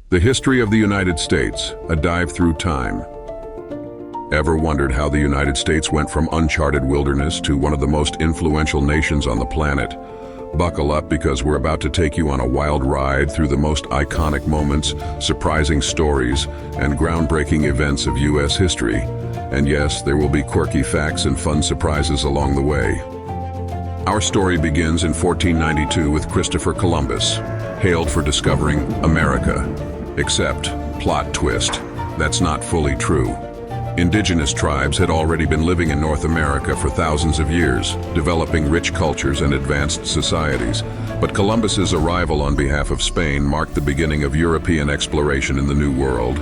The history of the United States, a dive through time. Ever wondered how the United States went from uncharted wilderness to one of the most influential nations on the planet? Buckle up, because we're about to take you on a wild ride through the most iconic moments, surprising stories, and groundbreaking events of U.S. history. And yes, there will be quirky facts and fun surprises along the way. Our story begins in 1492 with Christopher Columbus, hailed for discovering America. Except, plot twist, that's not fully true. Indigenous tribes had already been living in North America for thousands of years, developing rich cultures and advanced societies. But Columbus's arrival on behalf of Spain marked the beginning of European exploration in the New World.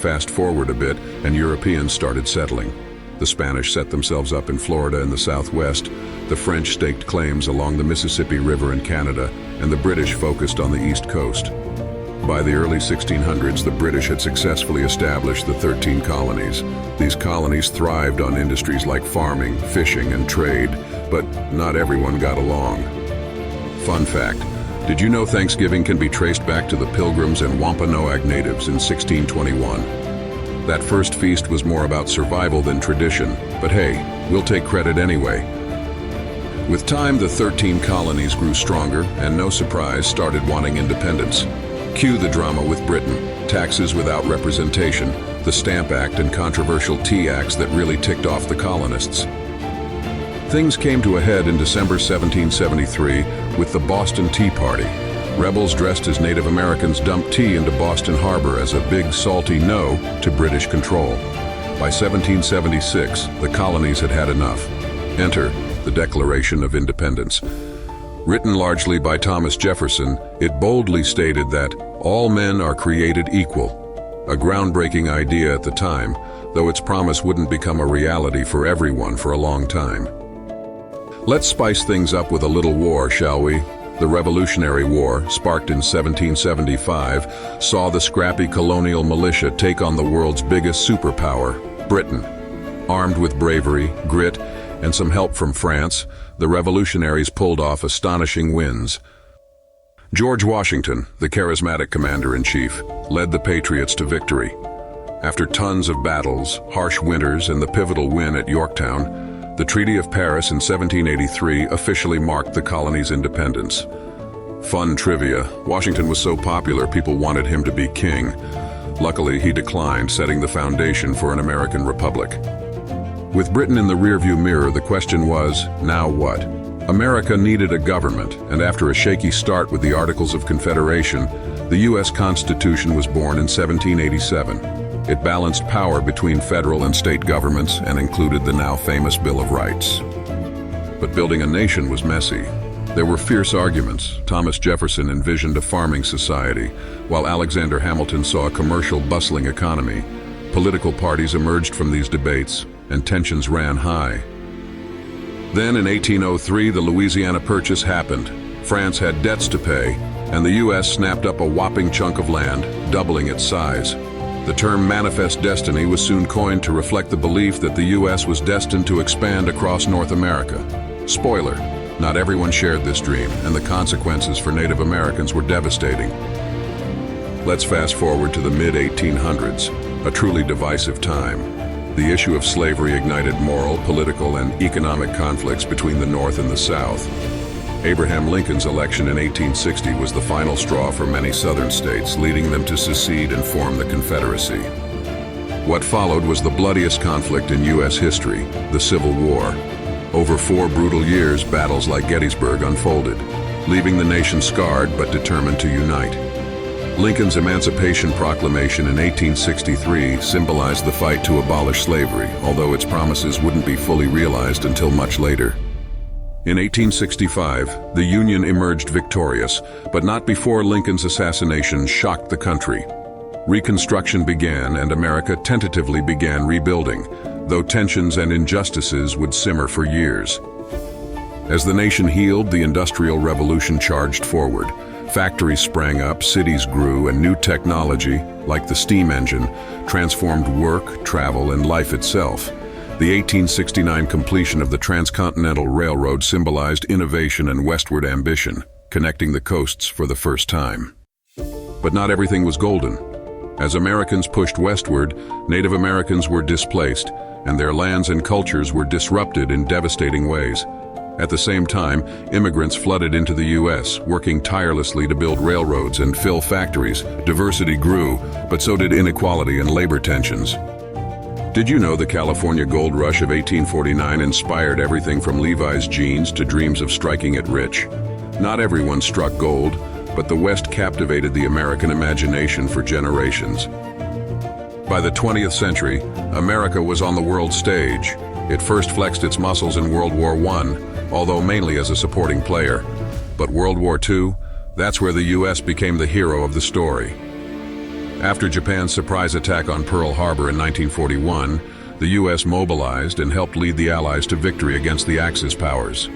Fast forward a bit, and Europeans started settling. The Spanish set themselves up in Florida in the southwest, the French staked claims along the Mississippi River in Canada, and the British focused on the East Coast. By the early 1600s, the British had successfully established the 13 colonies. These colonies thrived on industries like farming, fishing, and trade, but not everyone got along. Fun fact, did you know Thanksgiving can be traced back to the Pilgrims and Wampanoag natives in 1621? That first feast was more about survival than tradition, but hey, we'll take credit anyway. With time, the 13 colonies grew stronger and, no surprise, started wanting independence. Cue the drama with Britain, taxes without representation, the Stamp Act and controversial Tea Acts that really ticked off the colonists. Things came to a head in December 1773 with the Boston Tea Party. Rebels dressed as Native Americans dumped tea into Boston Harbor as a big salty no to British control. By 1776, the colonies had had enough. Enter the Declaration of Independence. Written largely by Thomas Jefferson, it boldly stated that all men are created equal. A groundbreaking idea at the time, though its promise wouldn't become a reality for everyone for a long time. Let's spice things up with a little war, shall we? The Revolutionary War, sparked in 1775, saw the scrappy colonial militia take on the world's biggest superpower, Britain. Armed with bravery, grit, and some help from France, the revolutionaries pulled off astonishing wins. George Washington, the charismatic commander-in-chief, led the Patriots to victory. After tons of battles, harsh winters, and the pivotal win at Yorktown, the Treaty of Paris in 1783 officially marked the colony's independence. Fun trivia, Washington was so popular people wanted him to be king. Luckily, he declined, setting the foundation for an American republic. With Britain in the rearview mirror, the question was, now what? America needed a government, and after a shaky start with the Articles of Confederation, the U.S. Constitution was born in 1787. It balanced power between federal and state governments and included the now famous Bill of Rights. But building a nation was messy. There were fierce arguments. Thomas Jefferson envisioned a farming society, while Alexander Hamilton saw a commercial, bustling economy. Political parties emerged from these debates, and tensions ran high. Then in 1803, the Louisiana Purchase happened. France had debts to pay, and the U.S. snapped up a whopping chunk of land, doubling its size. The term manifest destiny was soon coined to reflect the belief that the U.S. was destined to expand across North America. Spoiler, not everyone shared this dream, and the consequences for Native Americans were devastating. Let's fast forward to the mid-1800s, a truly divisive time. The issue of slavery ignited moral, political, and economic conflicts between the North and the South. Abraham Lincoln's election in 1860 was the final straw for many Southern states, leading them to secede and form the Confederacy. What followed was the bloodiest conflict in U.S. history, the Civil War. Over 4 brutal years, battles like Gettysburg unfolded, leaving the nation scarred but determined to unite. Lincoln's Emancipation Proclamation in 1863 symbolized the fight to abolish slavery, although its promises wouldn't be fully realized until much later. In 1865, the Union emerged victorious, but not before Lincoln's assassination shocked the country. Reconstruction began, and America tentatively began rebuilding, though tensions and injustices would simmer for years. As the nation healed, the Industrial Revolution charged forward. Factories sprang up, cities grew, and new technology, like the steam engine, transformed work, travel, and life itself. The 1869 completion of the Transcontinental Railroad symbolized innovation and westward ambition, connecting the coasts for the first time. But not everything was golden. As Americans pushed westward, Native Americans were displaced, and their lands and cultures were disrupted in devastating ways. At the same time, immigrants flooded into the U.S., working tirelessly to build railroads and fill factories. Diversity grew, but so did inequality and labor tensions. Did you know the California Gold Rush of 1849 inspired everything from Levi's jeans to dreams of striking it rich? Not everyone struck gold, but the West captivated the American imagination for generations. By the 20th century, America was on the world stage. It first flexed its muscles in World War I, although mainly as a supporting player. But World War II, that's where the U.S. became the hero of the story. After Japan's surprise attack on Pearl Harbor in 1941, the U.S. mobilized and helped lead the Allies to victory against the Axis powers.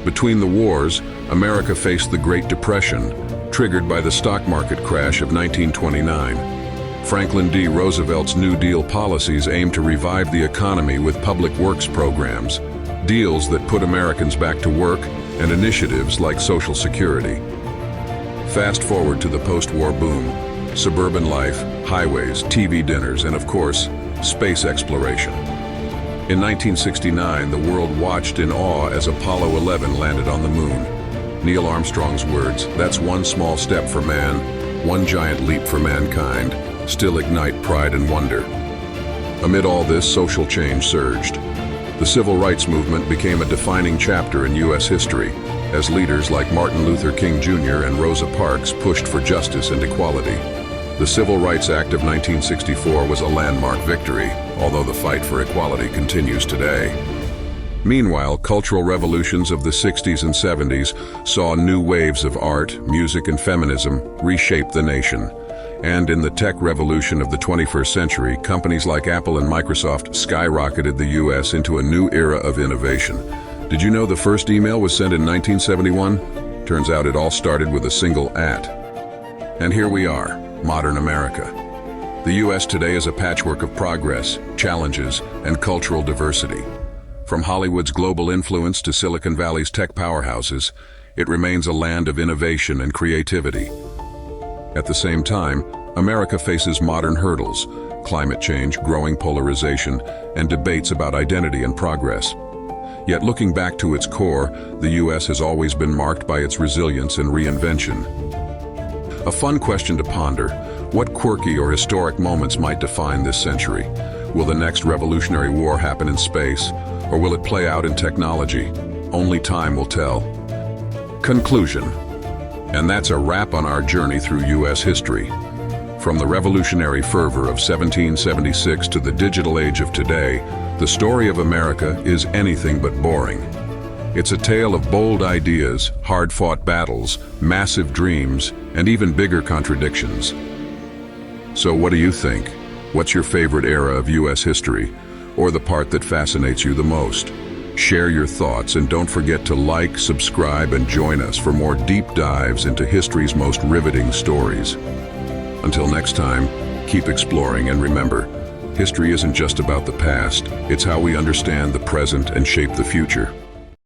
Between the wars, America faced the Great Depression, triggered by the stock market crash of 1929. Franklin D. Roosevelt's New Deal policies aimed to revive the economy with public works programs, deals that put Americans back to work, and initiatives like Social Security. Fast forward to the post-war boom. Suburban life, highways, TV dinners, and of course, space exploration. In 1969, the world watched in awe as Apollo 11 landed on the moon. Neil Armstrong's words, "That's one small step for man, one giant leap for mankind," still ignite pride and wonder. Amid all this, social change surged. The civil rights movement became a defining chapter in U.S. history, as leaders like Martin Luther King Jr. and Rosa Parks pushed for justice and equality. The Civil Rights Act of 1964 was a landmark victory, although the fight for equality continues today. Meanwhile, cultural revolutions of the 60s and 70s saw new waves of art, music, and feminism reshape the nation. And in the tech revolution of the 21st century, companies like Apple and Microsoft skyrocketed the U.S. into a new era of innovation. Did you know the first email was sent in 1971? Turns out it all started with a single @ And here we are. Modern America. The U.S. today is a patchwork of progress, challenges, and cultural diversity. From Hollywood's global influence to Silicon Valley's tech powerhouses, it remains a land of innovation and creativity. At the same time, America faces modern hurdles, climate change, growing polarization, and debates about identity and progress. Yet looking back to its core, the U.S. has always been marked by its resilience and reinvention. A fun question to ponder: what quirky or historic moments might define this century? Will the next revolutionary war happen in space, or will it play out in technology? Only time will tell. Conclusion. And that's a wrap on our journey through U.S. history. From the revolutionary fervor of 1776 to the digital age of today, the story of America is anything but boring. It's a tale of bold ideas, hard-fought battles, massive dreams, and even bigger contradictions. So what do you think? What's your favorite era of U.S. history, or the part that fascinates you the most? Share your thoughts, and don't forget to like, subscribe, and join us for more deep dives into history's most riveting stories. Until next time, keep exploring, and remember, history isn't just about the past, it's how we understand the present and shape the future.